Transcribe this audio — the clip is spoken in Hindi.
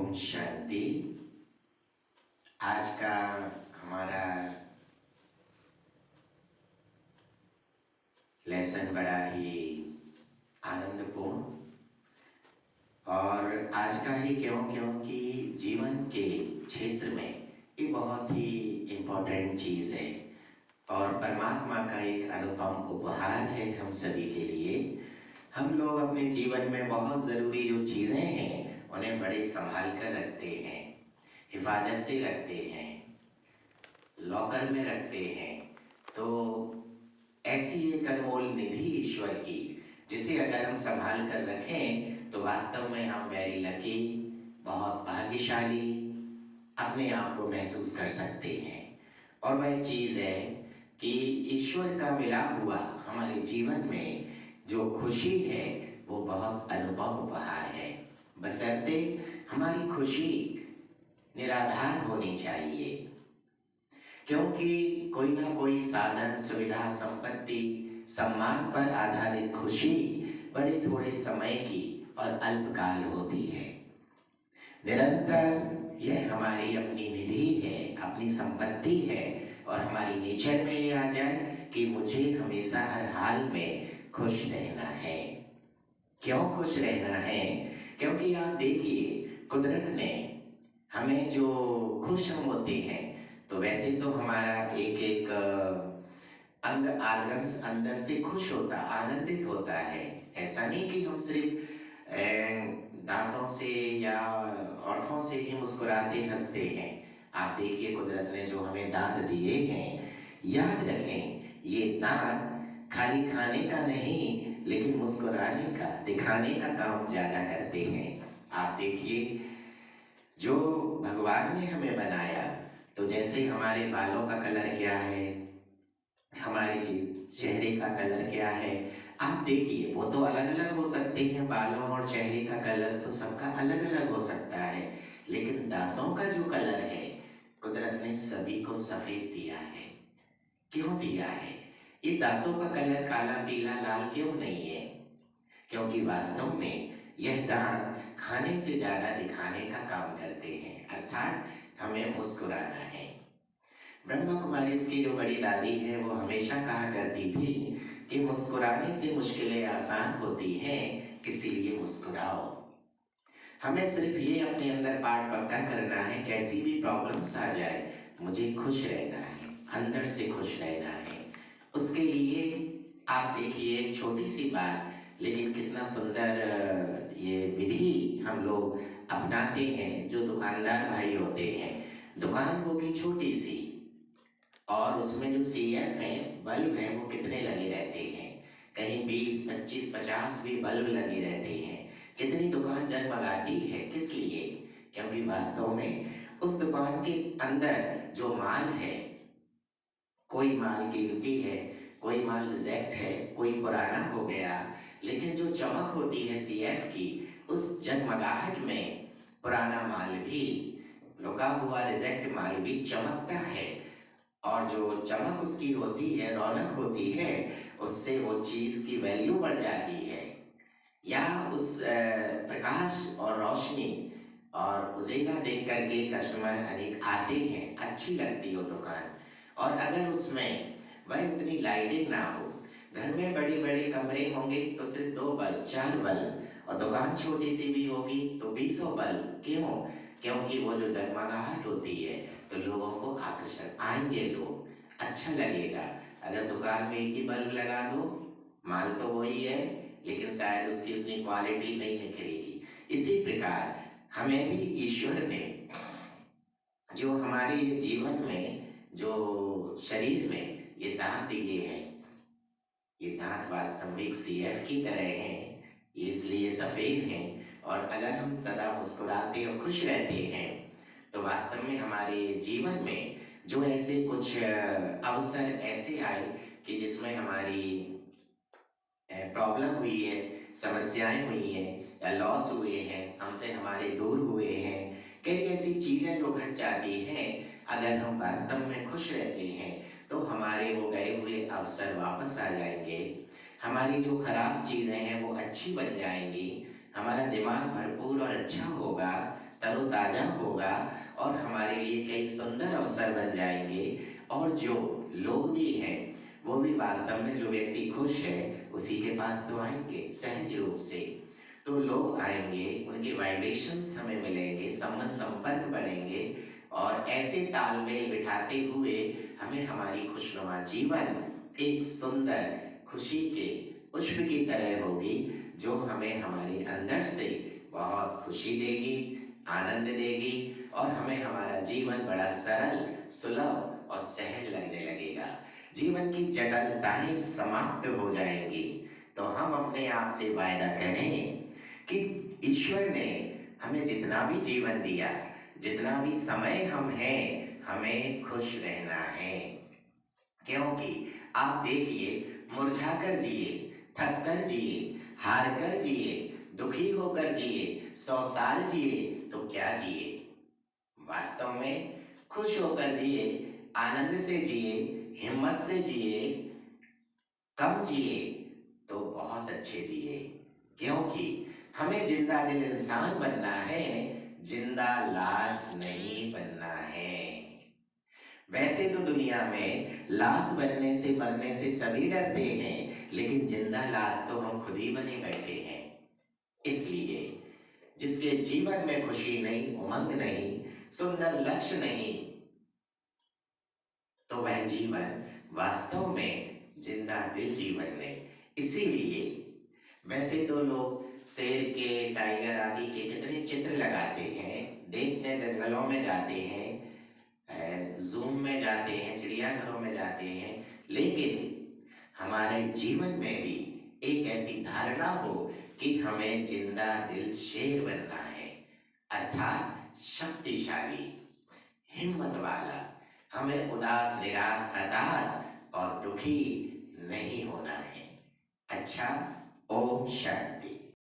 ओम शांति। आज का हमारा लेसन बड़ा ही आनंदपूर्ण और आज का ही क्योंकि जीवन के क्षेत्र में ये बहुत ही इम्पोर्टेंट चीज़ है और परमात्मा का एक अनुपम उपहार है हम सभी के लिए। हम लोग अपने जीवन में बहुत ज़रूरी जो चीज़ें हैं उन्हें बड़े संभाल कर रखते हैं, हिफाजत से रखते हैं, लॉकर में रखते हैं। तो ऐसी एक अनमोल निधि ईश्वर की जिसे अगर हम संभाल कर रखें तो वास्तव में हम वेरी लकी, बहुत भाग्यशाली अपने आप को महसूस कर सकते हैं। और वह चीज़ है कि ईश्वर का मिला हुआ हमारे जीवन में जो खुशी है वो बहुत अनुपम उपहार है। बशर्ते हमारी खुशी निराधार होनी चाहिए, क्योंकि कोई ना कोई साधन, सुविधा, संपत्ति, सम्मान पर आधारित खुशी बड़े थोड़े समय की और अल्पकाल होती है। निरंतर यह हमारी अपनी निधि है, अपनी संपत्ति है और हमारी नेचर में ये आ जाए कि मुझे हमेशा हर हाल में खुश रहना है। क्यों खुश रहना है? क्योंकि आप देखिए, कुदरत ने हमें जो खुश हम होते हैं तो वैसे तो हमारा एक एक अंग आर्गन्स अंदर से खुश होता, आनंदित होता है। ऐसा नहीं कि हम सिर्फ दांतों से या आंखों से ही मुस्कुराते हंसते हैं। आप देखिए, कुदरत ने जो हमें दांत दिए हैं, याद रखें ये दांत खाली खाने का नहीं लेकिन मुस्कुराने का, दिखाने का काम ज्यादा करते हैं। आप देखिए, जो भगवान ने हमें बनाया, तो जैसे हमारे बालों का कलर क्या है, हमारे चेहरे का कलर क्या है, आप देखिए वो तो अलग अलग हो सकते हैं। बालों और चेहरे का कलर तो सबका अलग अलग हो सकता है, लेकिन दांतों का जो कलर है कुदरत ने सभी को सफेद दिया है। क्यों दिया है? ये दांतों का कलर काला, पीला, लाल क्यों नहीं है? क्योंकि वास्तव में यह दांत खाने से ज्यादा दिखाने का काम करते हैं, अर्थात हमें मुस्कुराना है। ब्रह्मा कुमारी की जो बड़ी दादी है वो हमेशा कहा करती थी कि मुस्कुराने से मुश्किलें आसान होती हैं, इसीलिए मुस्कुराओ। हमें सिर्फ ये अपने अंदर पाठ पक्का करना है, कैसी भी प्रॉब्लम्स आ जाए मुझे खुश रहना है, अंदर से खुश रहना है। उसके लिए आप देखिए, एक छोटी सी बात लेकिन कितना सुंदर ये विधि हम लोग अपनाते हैं। जो दुकानदार भाई होते हैं, दुकान होगी छोटी सी और उसमें जो सीएफ है, बल्ब है, वो कितने लगे रहते हैं, कहीं 20, 25, 50 भी बल्ब लगे रहते हैं। कितनी दुकान जगमगाती है, किस लिए? क्योंकि वास्तव में उस दुकान के अंदर जो माल है, कोई माल कीमती है, कोई माल रिजेक्ट है, कोई पुराना हो गया, लेकिन जो चमक होती है सीएफ की, उस जगमगाहट में पुराना माल भी, रुका हुआ रिजेक्ट माल भी चमकता है। और जो चमक उसकी होती है, रौनक होती है, उससे वो चीज की वैल्यू बढ़ जाती है। या उस प्रकाश और रोशनी और उजेला देख करके कस्टमर अधिक आते हैं, अच्छी लगती हो दुकान। और अगर उसमें वह उतनी लाइटिंग ना हो, घर में बड़े बड़े कमरे होंगे तो सिर्फ 2 बल्ब, 4 बल्ब, और दुकान छोटी सी भी होगी तो 20 बल्ब। क्यों? क्योंकि वो जो जगमगाहट होती है तो लोगों को आकर्षण आएंगे, लोग, अच्छा लगेगा। अगर दुकान में एक ही बल्ब लगा दो, माल तो वही है लेकिन शायद उसकी उतनी क्वालिटी नहीं निखरेगी। इसी प्रकार हमें भी ईश्वर ने जो हमारे ये जीवन में, जो शरीर में ये दांत दिए हैं, ये दांत वास्तव में एक सीएफ की तरह हैं, ये इसलिए सफेद हैं। और अगर हम सदा मुस्कुराते और खुश रहते हैं तो वास्तव में हमारे जीवन में जो ऐसे कुछ अवसर ऐसे आए कि जिसमें हमारी प्रॉब्लम हुई है, समस्याएं हुई हैं या लॉस हुए हैं, हमसे हमारे दूर हुए हैं, कई ऐसी चीजें जो घट जाती हैं, अगर हम वास्तव में खुश रहते हैं तो हमारे वो गए हुए अवसर वापस आ जाएंगे। हमारी जो खराब चीजें हैं वो अच्छी बन जाएंगी, हमारा दिमाग भरपूर और अच्छा होगा। तरोताजा होगा और हमारे लिए कई सुंदर अवसर बन जाएंगे। और जो लोग भी हैं वो भी वास्तव में, जो व्यक्ति खुश है उसी के पास तो आएंगे सहज रूप से। तो लोग आएंगे, उनके वाइब्रेशंस हमें मिलेंगे, संबंध संपर्क बढ़ेंगे और ऐसे तालमेल बिठाते हुए हमें हमारी खुशनुमा जीवन एक सुंदर खुशी के पुष्प की तरह होगी, जो हमें हमारे अंदर से बहुत खुशी देगी, आनंद देगी और हमें हमारा जीवन बड़ा सरल, सुलभ और सहज लगने लगेगा। जीवन की जटिलताएं समाप्त हो जाएंगी। तो हम अपने आप से वायदा करें कि ईश्वर ने हमें जितना भी जीवन दिया, जितना भी समय हम हैं, हमें खुश रहना है। क्योंकि आप देखिए, मुरझाकर जिए, थक कर जिए, हार कर जिए, दुखी होकर जिए, 100 साल जिए तो क्या जिए। वास्तव में खुश होकर जिए, आनंद से जिए, हिम्मत से जिए, कम जिए तो बहुत अच्छे जिए। क्योंकि हमें जिंदा दिल इंसान बनना है, जिंदा लाश नहीं बनना है। वैसे तो दुनिया में लाश बनने से, मरने से सभी डरते हैं, लेकिन जिंदा लाश तो हम खुद ही बने बैठे हैं। इसलिए जिसके जीवन में खुशी नहीं, उमंग नहीं, सुंदर लक्ष्य नहीं, तो वह जीवन वास्तव में जिंदा दिल जीवन नहीं। इसीलिए वैसे तो लोग शेर के, टाइगर आदि के कितने चित्र लगाते हैं, देखने जंगलों में जाते हैं, जूम में जाते हैं, चिड़ियाघरों में जाते हैं, लेकिन हमारे जीवन में भी एक ऐसी धारणा हो कि हमें जिंदा दिल शेर बनना है, अर्थात शक्तिशाली, हिम्मत वाला। हमें उदास, निराश, हताश और दुखी नहीं होना है। अच्छा, ओम शांति।